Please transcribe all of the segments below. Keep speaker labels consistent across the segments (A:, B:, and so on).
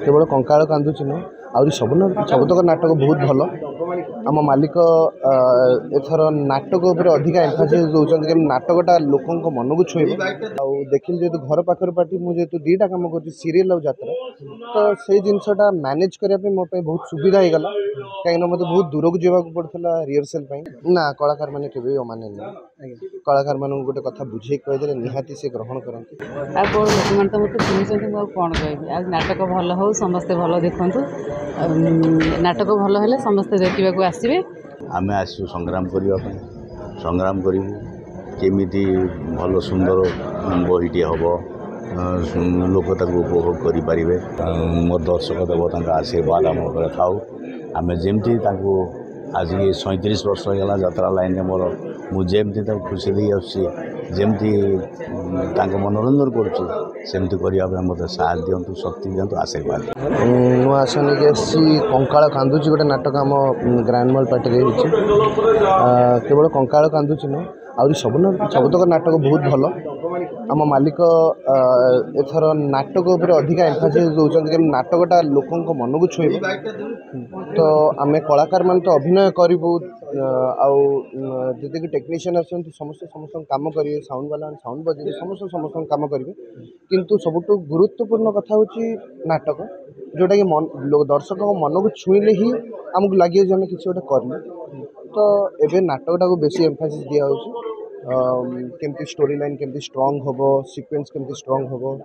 A: केवल कंकाल कांदुची नुह आहरी सबतक नाटक बहुत भल आम मालिक एथर नाटक उपर अधिक एम्फासिस दौरान कि नाटकटा लोक मन को छुईब आउ देखिली जेहतु घर पाखर पार्टी मुझे दुईटा कम कर सीरियल और यात्रा तो से जिनसा मैनेज करने मो बहुत सुविधा हो गला कहीं मत बहुत दूर को जावाक पड़ता रिहर्सल ना कलाकार मैंने केवे अमाने नहीं कलाकार मान गोटे कथा बुझे कहीदे निहाती से ग्रहण करते
B: लोक तो मतलब शुणी कौन कह नाटक भल हो समस्ते भल देखु नाटक भल हेले समस्ते देखा आसवे
C: आम आसू संग्राम करने संग्राम करूँ केमी भल सुंदर बहीटे हम लोक उपभोग करें मो दर्शक देवता आशीर्वाद आम थाऊ आम जमी आज ये 37 वर्ष होगा यात्रा लाइन में मोर मुझे खुशी दे आमती मनोरंजन करमती करने मत साथ दिंतु शक्ति दिंतु आशीर्वाद
A: नुआ आशा नहीं आसी कंकाल कांदुची गोटे नाटक आम ग्रांड मॉल पार्टी केवल कंकाल कांदुची नुह आहरी सबतक नाटक बहुत भल आम मालिक एथर नाटक उपर अधिक एम्फासिस दौरान कि नाटकटा लोक मन को छुईब तो आम कलाकार मान तो अभिनय करूँ आते टेक्नीशियन आसते समस्त समस्त कम करेंगे साउंड वाला साउंड बजे समस्त कम करेंगे किंतु सबुठ गुरुत्वपूर्ण कथा हूँ नाटक जोटा कि दर्शक मन को छुईले ही आमको लगे कि किसी गोटे करले तो एवं नाटकटा को बेसी एम्फासिस दिया केमती स्टोरी लाइन केमती स्ट्रंग हम सिक्वेन्स केमती स्ट्रंग हम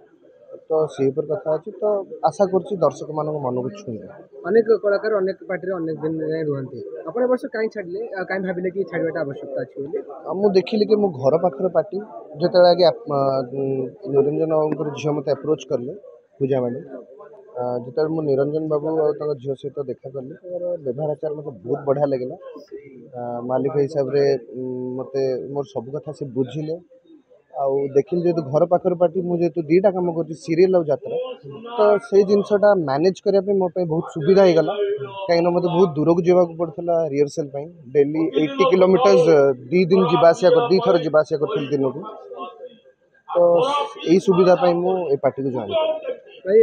A: तो से कथा अच्छी तो आशा करुँच दर्शक मान मन को छुईबे
D: अनेक कलाकार अनेक पार्टी अनेक दिन रुहति अपन वर्ष कहीं छाड़े कहीं भाविले कि छाड़वाटा आवश्यकता अच्छी
A: मुझे देखिली कि मो घर पाखर पार्टी जो आगे निरंजन बाबू झील मत अप्रोच कले पूजा मैडम जो मुझे निरंजन बाबू और झील सहित देखा कली व्यवहार आचार मतलब बहुत बढ़िया लगे मालिक हिसाब से मत मोर सब कथा से बुझिले आउ देखिली जेहतु घर पाखर पार्टी मुझे दुईटा कम कर सीरियल और यात्रा तो से जिनसा मैनेज करने मो बहुत सुविधा हो गला कहीं मत बहुत दूर को जावाक पड़ता रिहर्सल डेली 80 किलोमीटर 2 दिन जीवासा दी थर जीवासा कर दिन को तो यही सुविधा मुझे पार्टी को ज्वाइन
D: भाई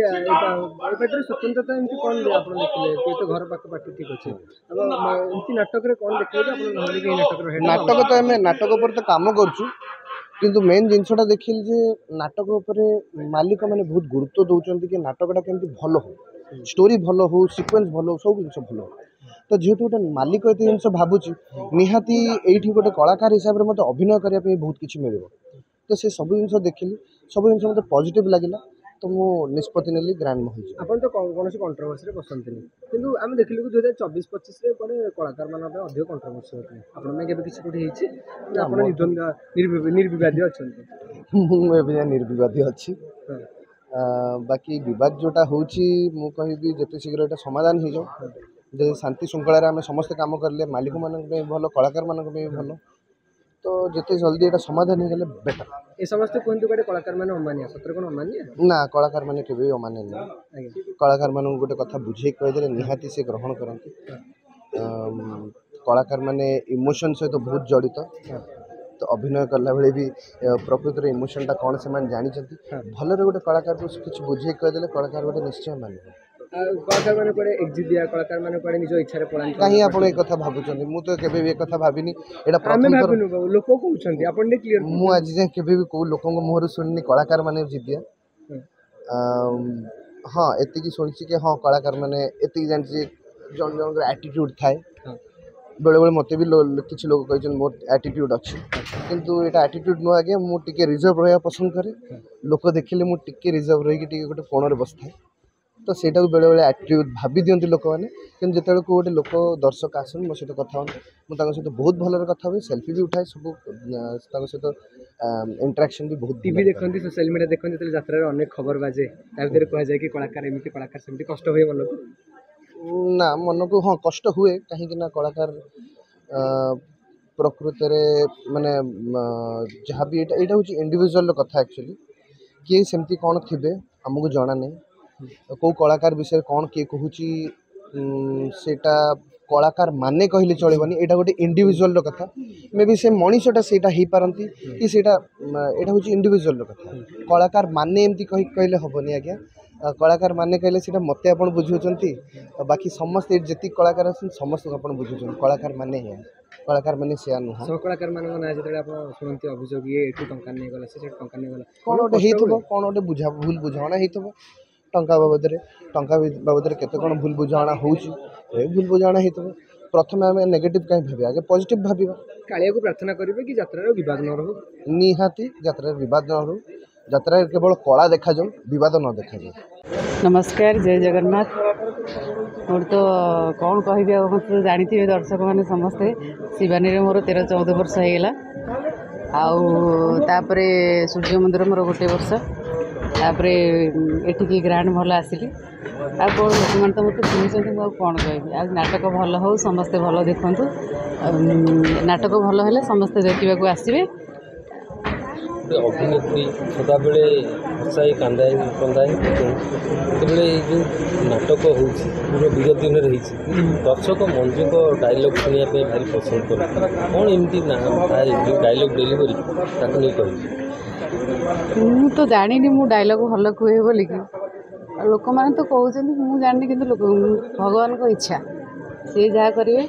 D: पार्टी स्वतंत्रता एमती कौन आप देखिए तो घर पाख पार्टी ठीक अच्छे एमती नाटक कौन देखिए
A: नाटक तो आम नाटक पर तो कम करूँ किंतु मेन जिनसा देखिल जे नाटक उपरे मालिक मैंने बहुत गुरुत्व दौरान कि नाटकटा केमती भल हो स्टोरी भल हो सिक्वेन्स भल हो सब जिन भल हो तो जेहेतु गोटे मालिक ये जिन भावुँ निहाती ये गोटे कलाकार हिसाब से मतलब अभिनय करने बहुत किसी मिल तो से सब जिन देखिली सब जिन मतलब पॉजिटिव लगे तो मु निष्पत्ति नेली ग्रांड महल
D: अपन तो कौन कंट्रोवर्सी पसंद नहीं किंतु आम देखिलु 2024-25 रे कोने कलाकार मान अधिक कंट्रोवर्सी होती आपण में केबे किछि कोठी हेछि आपण निर्विवादी अछंती
A: मु निर्विवादी अच्छी बाकी विवाद जोटा होची मु कहिबी जते शीघ्र एटा समाधान हो जाओ जे शांति श्रृंखला आम समस्त काम करले मालिक मान भल कलाकार मान भल तो जिते जल्दी एटा समाधान हो गले बेटर
D: ए समस्त कहते गोटे कलाकार मैंने अमानिया सतर कौन अमानिया
A: ना कलाकार मैंने केवे अमाने नहीं कलाकार मान गोटे कथा बुझे कहीदे निहाती से ग्रहण करते कलाकार मैंने इमोशन सहित बहुत जड़ित तो अभिनय कला बेले भी प्रकृतिर इमोशनटा कौन से जानते भल गोटे कलाकार को किसी बुझे कहीदे कलाकार गोटे निश्चय मानव
D: कलाकार मैंने पड़े एग्जिट दिया कलाकार मैंने पड़े निज इच्छा पढ़ाई
A: कहीं आप एक कथा भावुं मु तो केवे भी एक कथा भाविनी एटा प्रथम
D: लोक कहउछंती आपण ने क्लियर
A: मु आज जे केवे भी को लोकन मुहर सुननी कलाकार माने जिदिया हाँ एति शुणी कि हाँ कलाकार मैंने एति जानछि जन जन एटीट्यूड थाए बेले बेले मत भी किसी लोग कहते मोर एटीट्यूड अच्छी किंतु एटा एटीट्यूड नुह आगे मुझे रिजर्व रहा पसंद करे लोक देखिले मुझे रिजर्व रही गोटे कोण बस थाए तो सेटा बेले बेले एटीट्यूड भाभी दिखती लोक मैंने कि जिते गोटे लोक दर्शक आसन मो सहित कथा मुझे सहित बहुत भल कथा हुए सेल्फी भी उठाए सब सहित इंटरेक्शन भी बहुत
D: टीवी देखते सोशल मीडिया देखते यात्रा अनेक खबर बाजे कह जाए कि कलाकार एमती कलाकार सेमती कष्ट हुए मन को
A: ना मन को हाँ कष्ट हुए कहीं कलाकार प्रकृत माने जहाँ भी यहाँ हूँ इंडिविजुअल कथा एक्चुअली किए सेमती कौन थे आमको जना नहीं कौ कलाकार विषय कौन किए कहूँ सेटा कलाकार माने कहले चलबनी एटा गोटे इंडिविजुअल कथा मे भी से मनीषटा सेटा हो पारती कि सेटा एटा हूँ इंडिविजुअल कथा कलाकार माने एमती कहले हेनी आज्ञा कलाकार माने कहले सीटा मते आपण बुझुचंती बाकी समस्त जति कलाकार अछन समस्त आपण बुझुचन कलाकार माने है कलाकार माने से नु
D: सब कलाकार मान ना जेतले आप सुनंती अभियोग ये एटू टंका नै गला से टंका नै गला
A: कोन ओटे हेइथबो कोन ओटे बुझा भूल बुझाणा हेइथबो टंका बाबद रे केते कोन भूल बुझाणा होउची ए भूल बुझाणा हेइथबो प्रथम आमे नेगेटिव काई भाबी आगे पॉजिटिव भाबीबा
D: कालिया को प्रार्थना करिवे कि यात्रा रे विवाद न रहू
A: निहाती यात्रा रे विवाद न रहू यात्रा केवल कला देखा जाऊ विवाद न देखा जाऊ।
B: नमस्कार जय जगन्नाथ मोर तो कौन कह जानी दर्शक मैंने समस्ते शिवानी मोर 13-14 वर्ष होगा आउे सूर्य मंदिर मोर गोटे वर्ष तापर एटिकी ग्रांड भल आसिली आ कौन लोक मैंने तो मत शुणी कौन कह नाटक भल हो समस्ते भल देखु नाटक भल है समस्ते देखा आसवे
E: अभिनेत्री सदाबले हसाई कांदाए कंदाए जितेबाला जो नाटक हो विगत दिन रही दर्शक मंजू को डायलॉग शुणापी भारी पसंद कर कौन एमती जो डायलॉग डेलीवरी नहीं कह
B: तो जानी मु डायलॉग भल कहे बोल कि लोक मैंने तो कहते मुझे जानी कि भगवान को इच्छा सी जहाँ करेंगे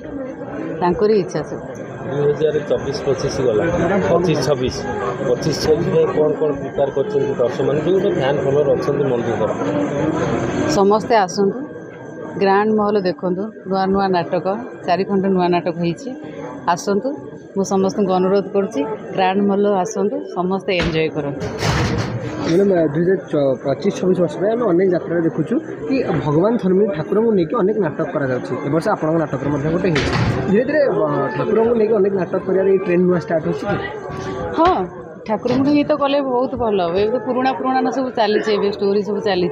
B: तांकरी इच्छा सब
E: 2024-25 गला 25-26 में कौन कौन प्रिपेयर कर दर्शक मान जो फैन फलोअर अच्छा मंजू कर
B: समस्ते आसतु ग्रांड महल देखु नुआ नुआ नाटक 4 खंड नुआ नाटक होती आसतु मु समस्त अनुरोध करुँच ग्रांड महल आसतु समस्ते एंजॉय करूँ।
D: मैडम 2025-26 वर्ष में आम अनेक यात्रा देखुँ कि भगवान धर्मी ठाकुर को लेकिन अनेक नाटक कर वर्ष आप नाटक गोटे धीरे धीरे ठाकुर को लेकिन अनेक नाटक कर ट्रेंड नुआ स्टार्ट हो
B: हाँ ठाकुर ये तो कले बहुत भल ए पुराणा पुराणा सब चली स्टोरी सब चली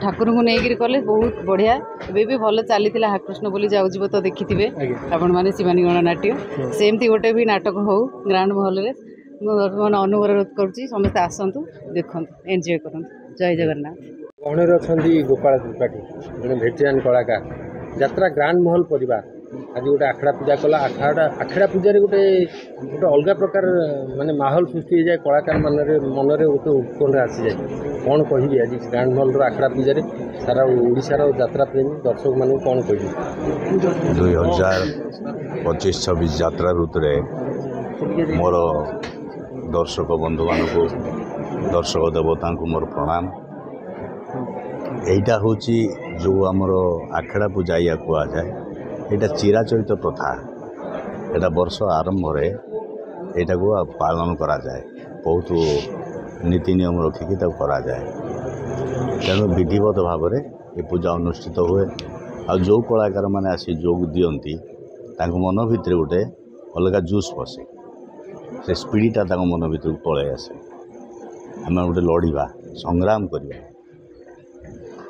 B: ठाकुर को लेकिन कले बहुत बढ़िया ए भल चली हाकृष्ण बोली जाऊँ तो देखिथे आपण मैंने शिवानी गणनाट्य सेमती गोटे भी नाटक हो ग्रांड महल में मैं अनुरोध करुँच समस्त आसतु देखु एंजॉय करूँ जय जगन्नाथ।
E: गहणर अच्छा गोपाल त्रिपाठी जड़े भेटेरियान कलाकार यात्रा ग्रांड महल परिवार आज गोटे आखड़ा पूजा कला आखड़ा पूजा गोटे गोटे अलग प्रकार माने माहौल सृष्टि हो जाए कलाकार मनरे गोटे उत्कंठा आसी जाए कौन कह आज ग्रांड महल आखड़ा पूजा सारा ओडिशार यात्रा प्रेमी दर्शक मान कौन कह
C: 2025-26 यात्रा ऋतु मोर दर्शक बंधु मान को दर्शक देवता को मोर प्रणाम। यहीटा हूँ जो आमर आखड़ा पूजा या कह जाए यहाँ चिराचरित प्रथा यहाँ वर्ष आरंभ यहाँ को पालन करा जाए बहुत नीति नियम रखिकी करा जाए तेणु विधिवत भाव में ये पूजा अनुष्ठित हुए आ जो कलाकार मैंने आसी जोग दियंती मन भितर गोटे अलग जूस पशे से स्पीडटा मन भर पलै आसे आम गोटे लड़वा संग्राम करवा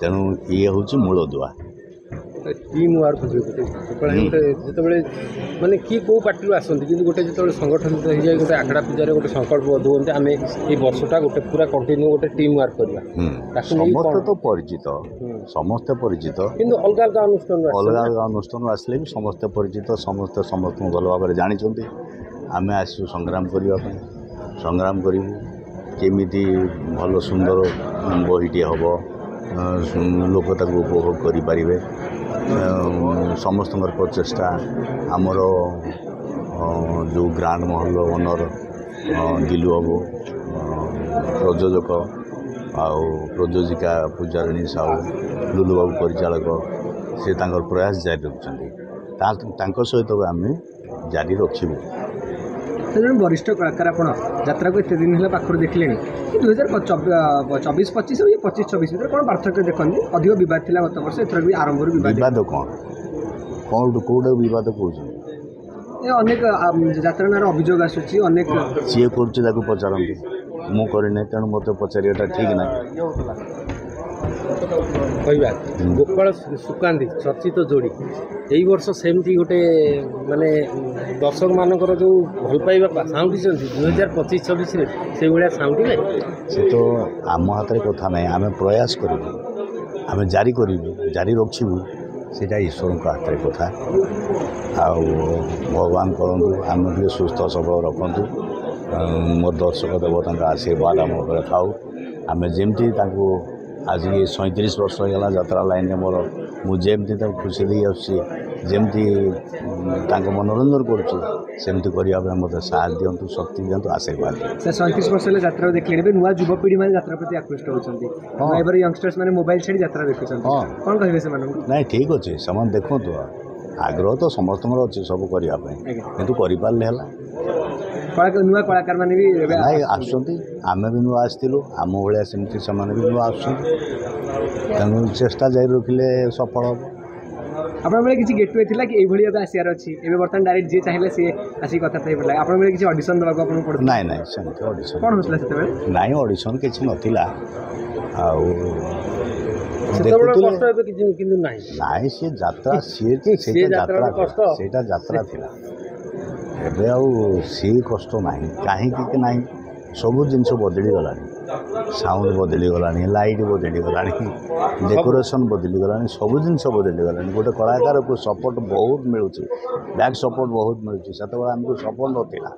C: तेणु ये हूँ मूलदुआ
E: टीम वर्क जो माने कि कौ पार्टी आसती कि गोटे जो संगठन हो जाए गोटे आखड़ा पूजा गोटे संकल्पबद्ध होते आम ये वर्षटा गोटे पूरा कंटिन्यू गोटे टीम वर्क करवा
C: समस्त तो परिचित समस्ते परिचित
E: किंतु अलग अलग
C: अनुष्ठान आसले भी समस्ते परिचित समस्ते समस्त भल भाव जानते आम आसु संग्राम करने संग्राम करूँ केमी भल सुंदर बहीटे हम लोक उपभोग करें समस्त प्रचेषा आमर जो ग्रांड महल ओनर दिलु बाबू प्रयोजक प्रयोजिका पूजारिणी साहू लुलु बाबू परिचालक से प्रयास जारी रखुच्च सहित आम जारी रखू।
D: वरिष्ठ कलाकार आप यात्रा को एत दिन है पाखर देखिले 2024-25 और 25-26 भर कौन पार्थक्य देखते अधिक बद थी गत वर्ष एथर भी आरंभ
C: बद कौन कौटे बद कौन
D: अनेक यात्रा नार अभियोग आसूची अनेक
C: सी कर पचारती मुझे तेणु मत पचारा ठीक ना
E: कहवा गोपाल सुकांदी चर्चित जोड़ी यही वर्ष सेमती गोटे माने दर्शक मानकर जो भल पाइबा साउंडी 2025-26 से भाया साउंडी ना
C: से तो आम हाथ कथा ना आम प्रयास करूँ आम जारी करूँ जारी रखू सीटा ईश्वर हाथ कथा आउ भगवान करूँ आम भी सुस्थ सबल रखु मो दर्शक देवता आशीर्वाद आम थाऊ आम जमती आज ये 37 वर्ष होगा यात्रा लाइन मोर मुझे खुशी दे आमती मनोरंजन करमती करने मत साथ दिंतु शक्ति दिंतु आशीर्वाद
D: सर 37 वर्ष यात्रा देखिए भी नुआ युवपीढ़ी मैंने यात्रा प्रति आकृष्ट होती यंगस्टर्स मैंने मोबाइल छाड़ी यात्रा देखुं कौन कहे से
C: ना ठीक अच्छे से देखु आग्रह तो समस्त अच्छे सब करने कितु करपारे
D: नुआ कलाकार मैंने भी
C: नाई आम भी नुआ आसलु आम भाया सेमती से भी नुआ आसू चेष्टा जारी रखिले सफल हम
D: आप किसी गेट टू थी कि ये आसार अच्छी बर्तमान डायरेक्ट जी चाहिए सी आसिक कथा पड़े आप ऑडिशन देवा पड़े
C: नाई नाई सेमती ऑडिशन
D: कौन होता से
C: नाई ऑडिशन किसी नाला नाई सी जात्रा सी जात्रा थिला एबे सी कष्ट नहीं कहीं ना सब जिनस बदली गला साउंड बदली गला लाइट बदली गला डेकोरेशन बदली गला सब जिनस बदली गला गोटे कलाकार को सपोर्ट बहुत मिलूँ बैक सपोर्ट बहुत मिलूँ से आमको सपोर्ट नाला।